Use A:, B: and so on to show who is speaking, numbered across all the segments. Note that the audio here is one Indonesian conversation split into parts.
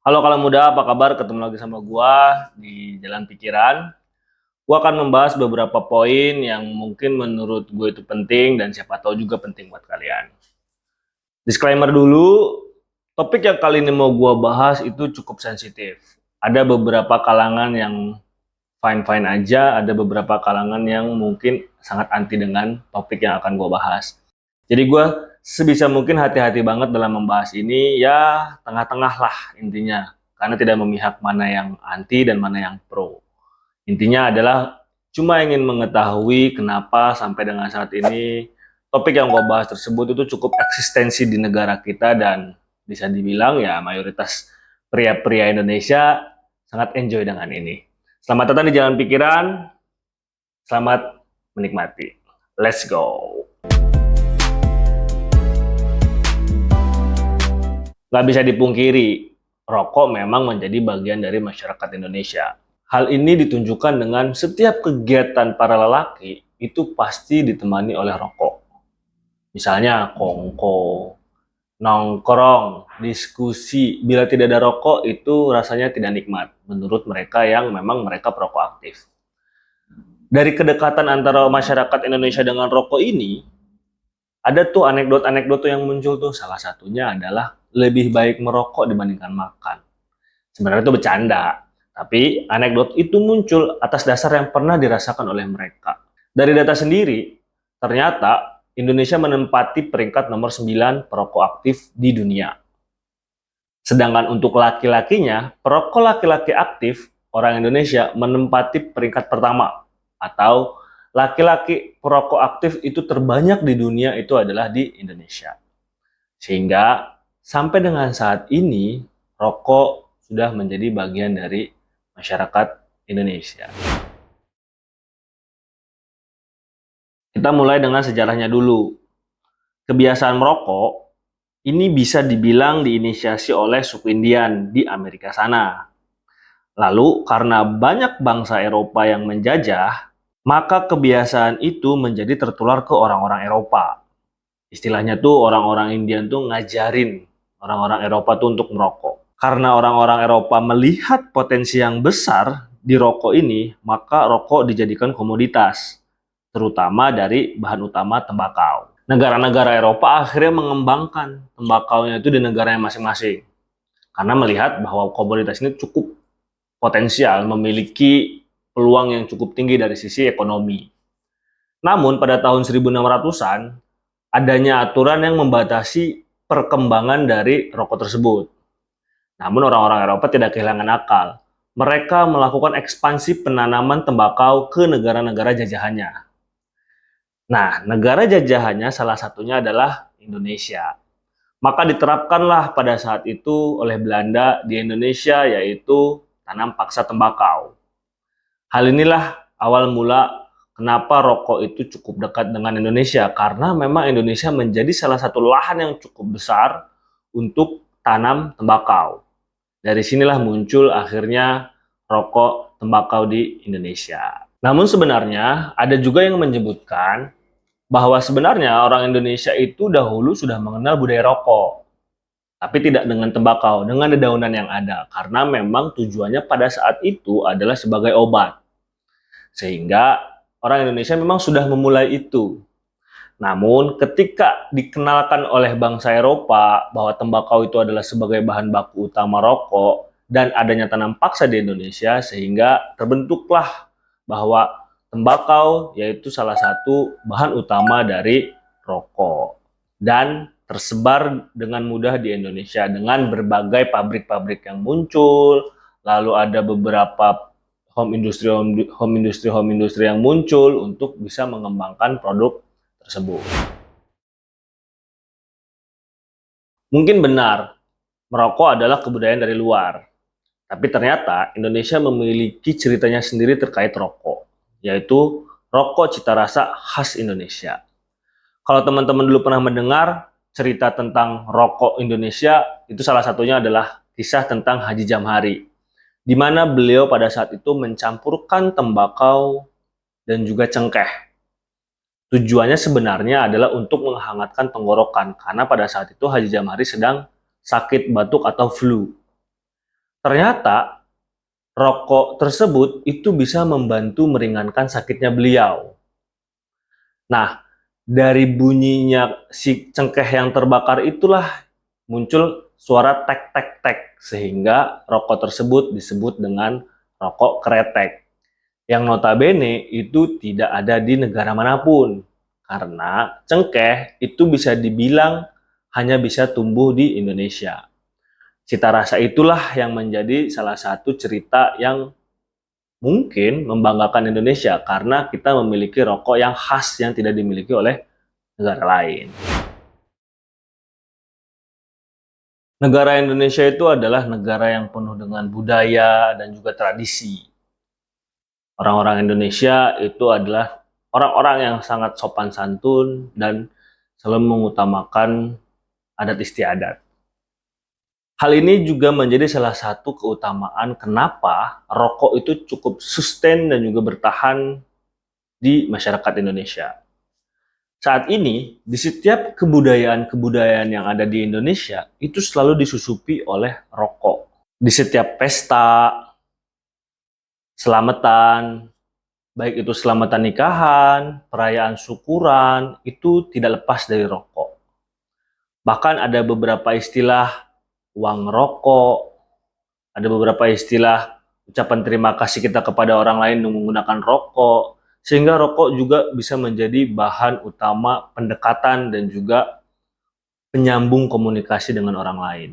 A: Halo kalian muda, apa kabar? Ketemu lagi sama gua di Jalan Pikiran. Gua akan membahas beberapa poin yang mungkin menurut gue itu penting dan siapa tahu juga penting buat kalian. Disclaimer dulu, topik yang kali ini mau gua bahas itu cukup sensitif. Ada beberapa kalangan yang fine-fine aja, ada beberapa kalangan yang mungkin sangat anti dengan topik yang akan gua bahas. Jadi gue sebisa mungkin hati-hati banget dalam membahas ini, ya tengah-tengah lah intinya. Karena tidak memihak mana yang anti dan mana yang pro. Intinya adalah cuma ingin mengetahui kenapa sampai dengan saat ini topik yang gue bahas tersebut itu cukup eksistensi di negara kita dan bisa dibilang ya mayoritas pria-pria Indonesia sangat enjoy dengan ini. Selamat datang di Jalan Pikiran, selamat menikmati. Let's go! Nggak bisa dipungkiri, rokok memang menjadi bagian dari masyarakat Indonesia. Hal ini ditunjukkan dengan setiap kegiatan para lelaki itu pasti ditemani oleh rokok. Misalnya kongko, nongkrong, diskusi. Bila tidak ada rokok itu rasanya tidak nikmat menurut mereka yang memang mereka perokok aktif. Dari kedekatan antara masyarakat Indonesia dengan rokok ini, ada tuh anekdot-anekdot yang muncul tuh. Salah satunya adalah lebih baik merokok dibandingkan makan. Sebenarnya itu bercanda, tapi anekdot itu muncul atas dasar yang pernah dirasakan oleh mereka. Dari data sendiri, ternyata Indonesia menempati peringkat nomor 9 perokok aktif di dunia. Sedangkan untuk laki-lakinya, perokok laki-laki aktif orang Indonesia menempati peringkat pertama, atau laki-laki perokok aktif itu terbanyak di dunia itu adalah di Indonesia. Sehingga sampai dengan saat ini, rokok sudah menjadi bagian dari masyarakat Indonesia. Kita mulai dengan sejarahnya dulu. Kebiasaan merokok ini bisa dibilang diinisiasi oleh suku Indian di Amerika sana. Lalu karena banyak bangsa Eropa yang menjajah, maka kebiasaan itu menjadi tertular ke orang-orang Eropa. Istilahnya tuh orang-orang Indian tuh ngajarin orang-orang Eropa tuh untuk merokok. Karena orang-orang Eropa melihat potensi yang besar di rokok ini, maka rokok dijadikan komoditas, terutama dari bahan utama tembakau. Negara-negara Eropa akhirnya mengembangkan tembakaunya itu di negaranya masing-masing. Karena melihat bahwa komoditas ini cukup potensial, memiliki peluang yang cukup tinggi dari sisi ekonomi. Namun pada tahun 1600-an, adanya aturan yang membatasi perkembangan dari rokok tersebut. Namun orang-orang Eropa tidak kehilangan akal. Mereka melakukan ekspansi penanaman tembakau ke negara-negara jajahannya. Nah, negara jajahannya salah satunya adalah Indonesia. Maka diterapkanlah pada saat itu oleh Belanda di Indonesia, yaitu tanam paksa tembakau. Hal inilah awal mula kenapa rokok itu cukup dekat dengan Indonesia, karena memang Indonesia menjadi salah satu lahan yang cukup besar untuk tanam tembakau. Dari sinilah muncul akhirnya rokok tembakau di Indonesia. Namun sebenarnya ada juga yang menyebutkan bahwa sebenarnya orang Indonesia itu dahulu sudah mengenal budaya rokok, tapi tidak dengan tembakau, dengan dedaunan yang ada, karena memang tujuannya pada saat itu adalah sebagai obat. Sehingga orang Indonesia memang sudah memulai itu. Namun ketika dikenalkan oleh bangsa Eropa bahwa tembakau itu adalah sebagai bahan baku utama rokok dan adanya tanam paksa di Indonesia, sehingga terbentuklah bahwa tembakau yaitu salah satu bahan utama dari rokok dan tersebar dengan mudah di Indonesia dengan berbagai pabrik-pabrik yang muncul. Lalu ada beberapa home industry yang muncul untuk bisa mengembangkan produk tersebut. Mungkin benar, merokok adalah kebudayaan dari luar. Tapi ternyata Indonesia memiliki ceritanya sendiri terkait rokok, yaitu rokok cita rasa khas Indonesia. Kalau teman-teman dulu pernah mendengar cerita tentang rokok Indonesia, itu salah satunya adalah kisah tentang Haji Jamhari, di mana beliau pada saat itu mencampurkan tembakau dan juga cengkeh. Tujuannya sebenarnya adalah untuk menghangatkan tenggorokan, karena pada saat itu Haji Jamhari sedang sakit batuk atau flu. Ternyata rokok tersebut itu bisa membantu meringankan sakitnya beliau. Nah, dari bunyinya si cengkeh yang terbakar itulah muncul suara tek tek tek, sehingga rokok tersebut disebut dengan rokok kretek. Yang notabene itu tidak ada di negara manapun. Karena cengkeh itu bisa dibilang hanya bisa tumbuh di Indonesia. Cita rasa itulah yang menjadi salah satu cerita yang mungkin membanggakan Indonesia karena kita memiliki rokok yang khas yang tidak dimiliki oleh negara lain. Negara Indonesia itu adalah negara yang penuh dengan budaya dan juga tradisi. Orang-orang Indonesia itu adalah orang-orang yang sangat sopan santun dan selalu mengutamakan adat istiadat. Hal ini juga menjadi salah satu keutamaan kenapa rokok itu cukup sustain dan juga bertahan di masyarakat Indonesia. Saat ini, di setiap kebudayaan-kebudayaan yang ada di Indonesia, itu selalu disusupi oleh rokok. Di setiap pesta, selamatan, baik itu selamatan nikahan, perayaan syukuran, itu tidak lepas dari rokok. Bahkan ada beberapa istilah uang rokok, ada beberapa istilah ucapan terima kasih kita kepada orang lain yang menggunakan rokok, sehingga rokok juga bisa menjadi bahan utama pendekatan dan juga penyambung komunikasi dengan orang lain.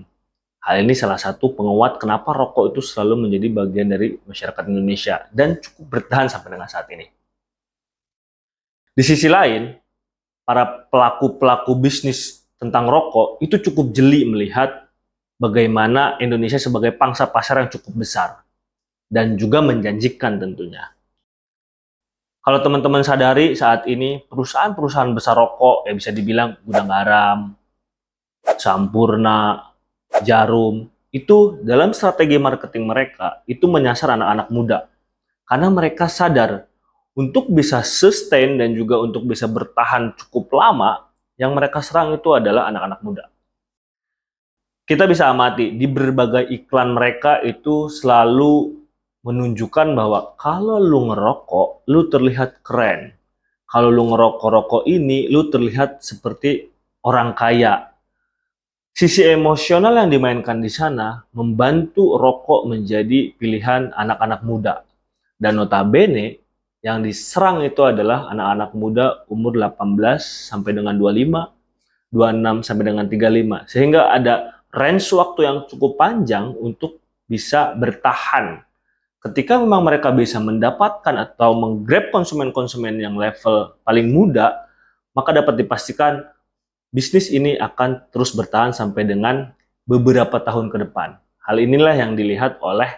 A: Hal ini salah satu penguat kenapa rokok itu selalu menjadi bagian dari masyarakat Indonesia dan cukup bertahan sampai dengan saat ini. Di sisi lain, para pelaku-pelaku bisnis tentang rokok itu cukup jeli melihat bagaimana Indonesia sebagai pangsa pasar yang cukup besar dan juga menjanjikan tentunya. Kalau teman-teman sadari saat ini perusahaan-perusahaan besar rokok ya bisa dibilang Gudang Garam, Sampurna, Jarum, itu dalam strategi marketing mereka itu menyasar anak-anak muda. Karena mereka sadar untuk bisa sustain dan juga untuk bisa bertahan cukup lama, yang mereka serang itu adalah anak-anak muda. Kita bisa amati di berbagai iklan mereka itu selalu menunjukkan bahwa kalau lu ngerokok, lu terlihat keren. Kalau lu ngerokok-rokok ini, lu terlihat seperti orang kaya. Sisi emosional yang dimainkan di sana membantu rokok menjadi pilihan anak-anak muda. Dan notabene yang diserang itu adalah anak-anak muda umur 18 sampai dengan 25, 26 sampai dengan 35. Sehingga ada range waktu yang cukup panjang untuk bisa bertahan. Ketika memang mereka bisa mendapatkan atau menggrab konsumen-konsumen yang level paling muda, maka dapat dipastikan bisnis ini akan terus bertahan sampai dengan beberapa tahun ke depan. Hal inilah yang dilihat oleh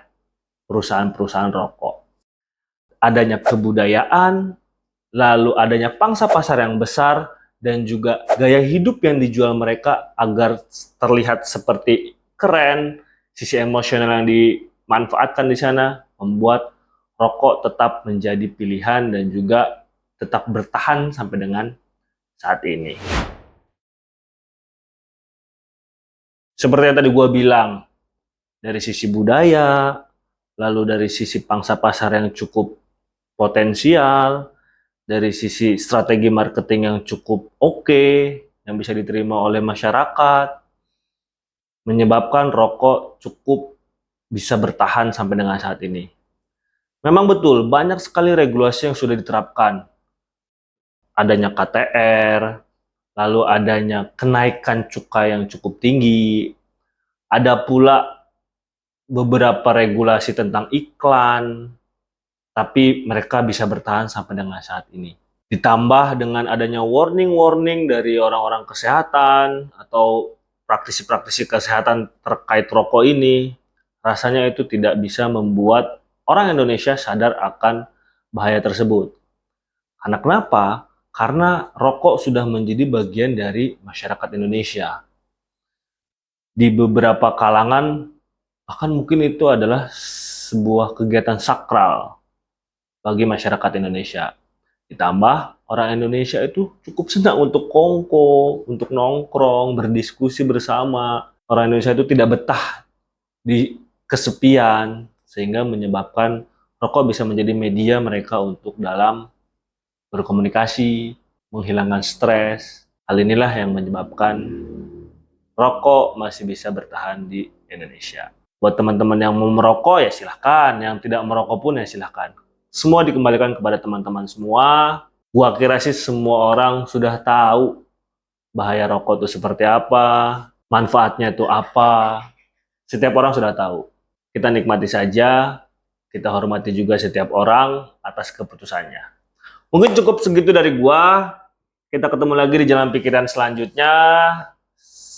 A: perusahaan-perusahaan rokok. Adanya kebudayaan, lalu adanya pangsa pasar yang besar, dan juga gaya hidup yang dijual mereka agar terlihat seperti keren, sisi emosional yang dimanfaatkan di sana, membuat rokok tetap menjadi pilihan dan juga tetap bertahan sampai dengan saat ini. Seperti yang tadi gue bilang, dari sisi budaya, lalu dari sisi pangsa pasar yang cukup potensial, dari sisi strategi marketing yang cukup oke, yang bisa diterima oleh masyarakat, menyebabkan rokok cukup bisa bertahan sampai dengan saat ini. Memang betul, banyak sekali regulasi yang sudah diterapkan. Adanya KTR, lalu adanya kenaikan cukai yang cukup tinggi, ada pula beberapa regulasi tentang iklan, tapi mereka bisa bertahan sampai dengan saat ini. Ditambah dengan adanya warning-warning dari orang-orang kesehatan atau praktisi-praktisi kesehatan terkait rokok ini, rasanya itu tidak bisa membuat orang Indonesia sadar akan bahaya tersebut. Karena kenapa? Karena rokok sudah menjadi bagian dari masyarakat Indonesia. Di beberapa kalangan, bahkan mungkin itu adalah sebuah kegiatan sakral bagi masyarakat Indonesia. Ditambah, orang Indonesia itu cukup senang untuk kongko, untuk nongkrong, berdiskusi bersama. Orang Indonesia itu tidak betah di kesepian, sehingga menyebabkan rokok bisa menjadi media mereka untuk dalam berkomunikasi, menghilangkan stres. Hal inilah yang menyebabkan rokok masih bisa bertahan di Indonesia. Buat teman-teman yang mau merokok ya silahkan, yang tidak merokok pun ya silahkan. Semua dikembalikan kepada teman-teman semua. Gua kira sih semua orang sudah tahu bahaya rokok itu seperti apa, manfaatnya itu apa. Setiap orang sudah tahu. Kita nikmati saja, kita hormati juga setiap orang atas keputusannya. Mungkin cukup segitu dari gua. Kita ketemu lagi di jalan pikiran selanjutnya.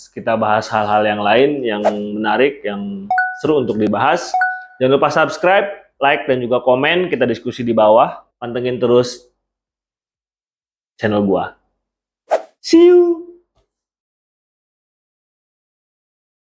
A: Kita bahas hal-hal yang lain yang menarik, yang seru untuk dibahas. Jangan lupa subscribe, like, dan juga komen. Kita diskusi di bawah. Pantengin terus channel gua. See you!